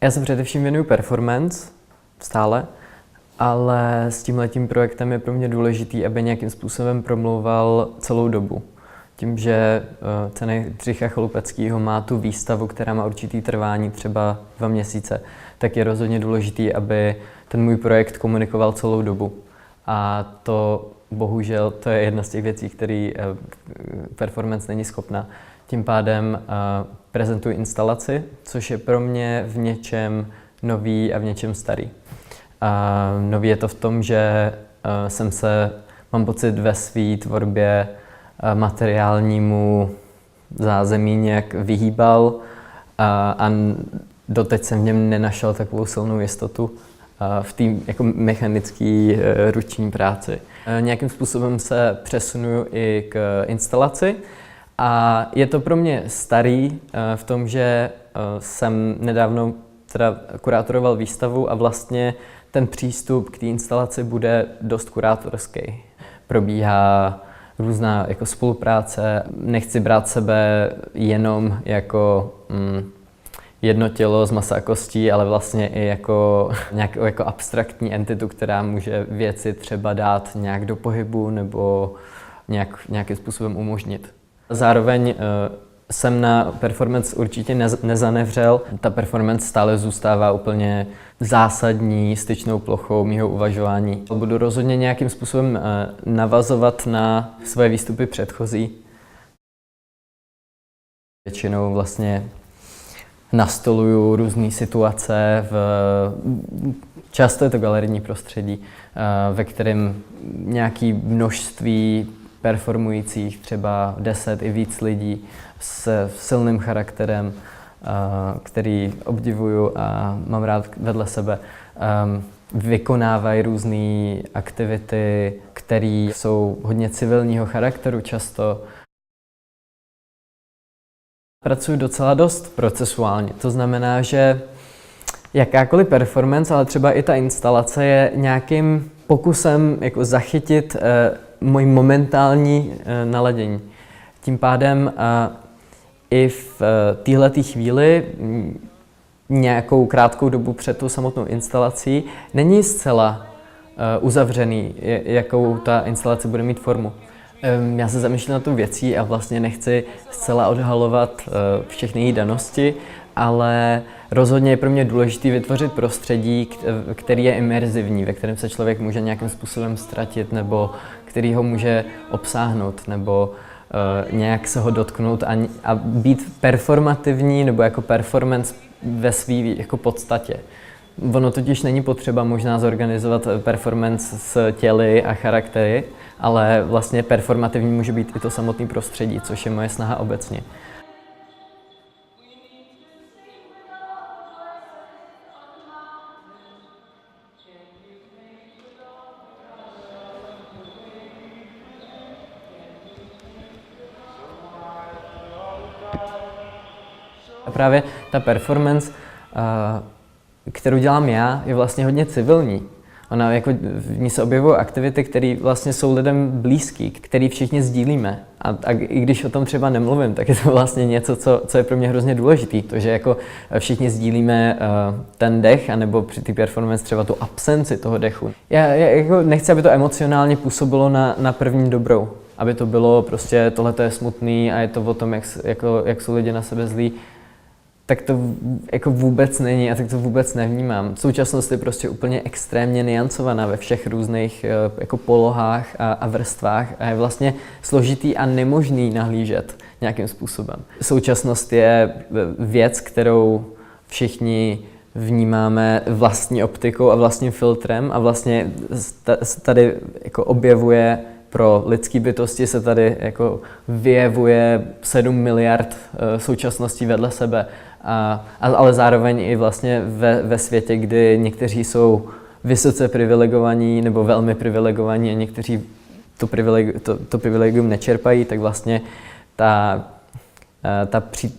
Já se především věnuju performance stále, ale s tímhletím projektem je pro mě důležitý, aby nějakým způsobem promlouval celou dobu. Tím, že Cena Jindřicha Chaloupeckého má tu výstavu, která má určitý trvání, třeba 2 měsíce, tak je rozhodně důležitý, aby ten můj projekt komunikoval celou dobu. A to bohužel to je jedna z těch věcí, které performance není schopna. Tím pádem prezentuji instalaci, což je pro mě v něčem nový a v něčem starý. Nový je to v tom, že mám pocit ve své tvorbě materiálnímu zázemí nějak vyhýbal a doteď jsem v něm nenašel takovou silnou jistotu v té jako mechanické ruční práci. Nějakým způsobem se přesunuju i k instalaci a je to pro mě starý v tom, že jsem nedávno kurátoroval výstavu a vlastně ten přístup k té instalaci bude dost kurátorský. Probíhá různá jako spolupráce, nechci brát sebe jenom jako jedno tělo z masa a kostí, ale vlastně i jako nějakou jako abstraktní entitu, která může věci třeba dát nějak do pohybu nebo nějakým způsobem umožnit. Zároveň jsem na performance určitě nezanevřel. Ta performance stále zůstává úplně zásadní styčnou plochou mýho uvažování. Budu rozhodně nějakým způsobem navazovat na svoje výstupy předchozí. Většinou vlastně nastoluju různé situace, často je to galerijní prostředí, ve kterém nějaké množství performujících, třeba 10 i víc lidí s silným charakterem, který obdivuju a mám rád vedle sebe, vykonávají různé aktivity, které jsou hodně civilního charakteru často. Pracuji docela dost procesuálně, to znamená, že jakákoliv performance, ale třeba i ta instalace je nějakým pokusem jako zachytit moje momentální naladění. Tím pádem i v téhleté chvíli, nějakou krátkou dobu před tou samotnou instalací, není zcela uzavřený, jakou ta instalace bude mít formu. Já se zamýšlím na tu věcí a vlastně nechci zcela odhalovat všechny její danosti, ale rozhodně je pro mě důležité vytvořit prostředí, který je imerzivní, ve kterém se člověk může nějakým způsobem ztratit nebo který ho může obsáhnout nebo nějak se ho dotknout a být performativní nebo jako performance ve své jako podstatě. Ono totiž není potřeba možná zorganizovat performance s těly a charaktery, ale vlastně performativní může být i to samotné prostředí, což je moje snaha obecně. A právě ta performance, kterou dělám já, je vlastně hodně civilní. Ona jako v ní se objevují aktivity, které vlastně jsou lidem blízký, které všichni sdílíme. A i když o tom třeba nemluvím, tak je to vlastně něco, co je pro mě hrozně důležitý. To, že jako všichni sdílíme ten dech, anebo při té performance třeba tu absenci toho dechu. Já jako nechci, aby to emocionálně působilo na první dobrou. Aby to bylo prostě tohleto je smutný a je to o tom, jak jsou lidi na sebe zlí. Tak to jako vůbec není a tak to vůbec nevnímám. Současnost je prostě úplně extrémně niancovaná ve všech různých jako polohách a vrstvách a je vlastně složitý a nemožný nahlížet nějakým způsobem. Současnost je věc, kterou všichni vnímáme vlastní optikou a vlastním filtrem a vlastně tady jako objevuje pro lidské bytosti se tady jako vyjevuje 7 miliard současností vedle sebe. Ale zároveň i vlastně ve světě, kdy někteří jsou vysoce privilegovaní nebo velmi privilegovaní a někteří to privilegium nečerpají, tak vlastně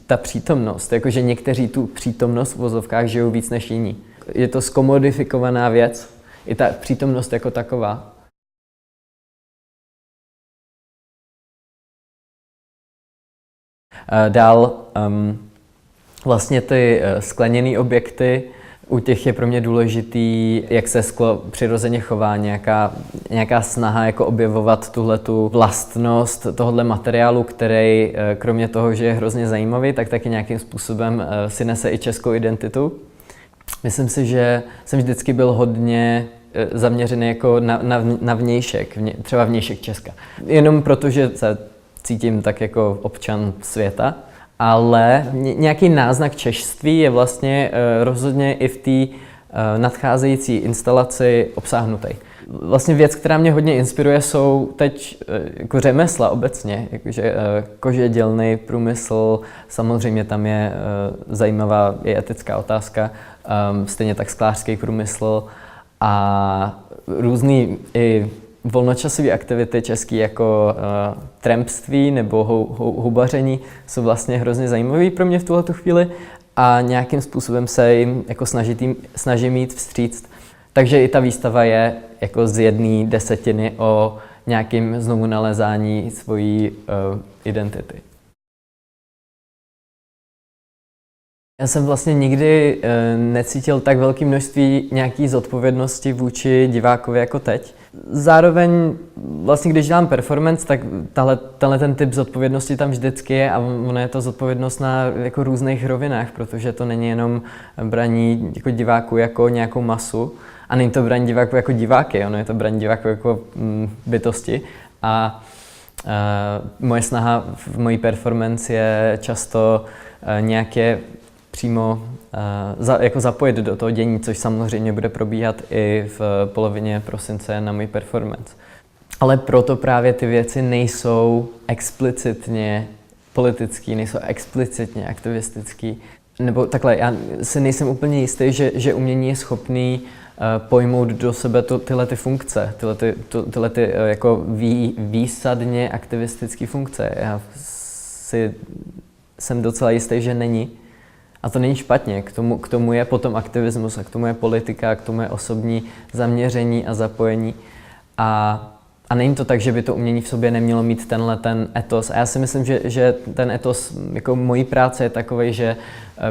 ta přítomnost, jakože někteří tu přítomnost v vozovkách žijou víc než jiní. Je to zkomodifikovaná věc, i ta přítomnost jako taková. Dál vlastně ty skleněné objekty U těch je pro mě důležitý, jak se sklo přirozeně chová, nějaká snaha jako objevovat tuhletu vlastnost tohohle materiálu, který kromě toho, že je hrozně zajímavý, tak taky nějakým způsobem si nese i českou identitu. Myslím si, že jsem vždycky byl hodně zaměřený jako na vnějšek, třeba vnějšek Česka. Jenom proto, že se cítím tak jako občan světa, ale nějaký náznak češství je vlastně rozhodně i v té nadcházející instalaci obsáhnutý. Vlastně věc, která mě hodně inspiruje, jsou teď jako řemesla obecně, jakože kožedělný průmysl, samozřejmě tam je zajímavá i etická otázka, stejně tak sklářský průmysl a různý i volnočasové aktivity český jako trampství nebo houbaření jsou vlastně hrozně zajímavé pro mě v tuhletu chvíli a nějakým způsobem se jim jako snažím jít vstříct. Takže i ta výstava je jako z 1/10 o nějakým znovu nalezání svojí identity. Já jsem vlastně nikdy necítil tak velké množství nějaký zodpovědnosti vůči divákovi jako teď. Zároveň vlastně, když dělám performance, tak tenhle ten typ zodpovědnosti tam vždycky je a ono je to zodpovědnost na jako různých rovinách, protože to není jenom braní jako diváku jako nějakou masu a není to braní diváku jako diváky, ono je to braní diváku jako bytosti a moje snaha v mojí performance je často nějaké přímo jako zapojit do toho dění, což samozřejmě bude probíhat i v polovině prosince na můj performance. Ale proto právě ty věci nejsou explicitně politický, nejsou explicitně aktivistický. Nebo takhle, já si nejsem úplně jistý, že umění je schopný pojmout do sebe tyhle ty funkce, tyhle ty jako výsadně aktivistické funkce. Já jsem docela jistý, že není. A to není špatně, k tomu je potom aktivismus a k tomu je politika, k tomu je osobní zaměření a zapojení. A není to tak, že by to umění v sobě nemělo mít ten etos. A já si myslím, že ten etos jako mojí práce je takovej, že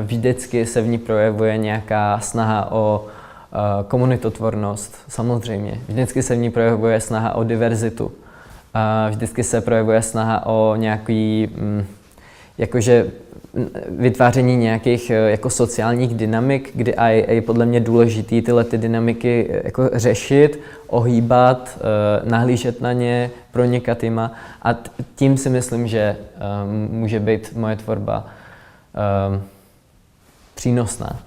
vždycky se v ní projevuje nějaká snaha o komunitotvornost, samozřejmě. Vždycky se v ní projevuje snaha o diverzitu. Vždycky se projevuje snaha o nějaký jakože vytváření nějakých jako sociálních dynamik, kdy je podle mě důležitý tyhle ty dynamiky jako řešit, ohýbat, nahlížet na ně, pronikat jima a tím si myslím, že může být moje tvorba přínosná.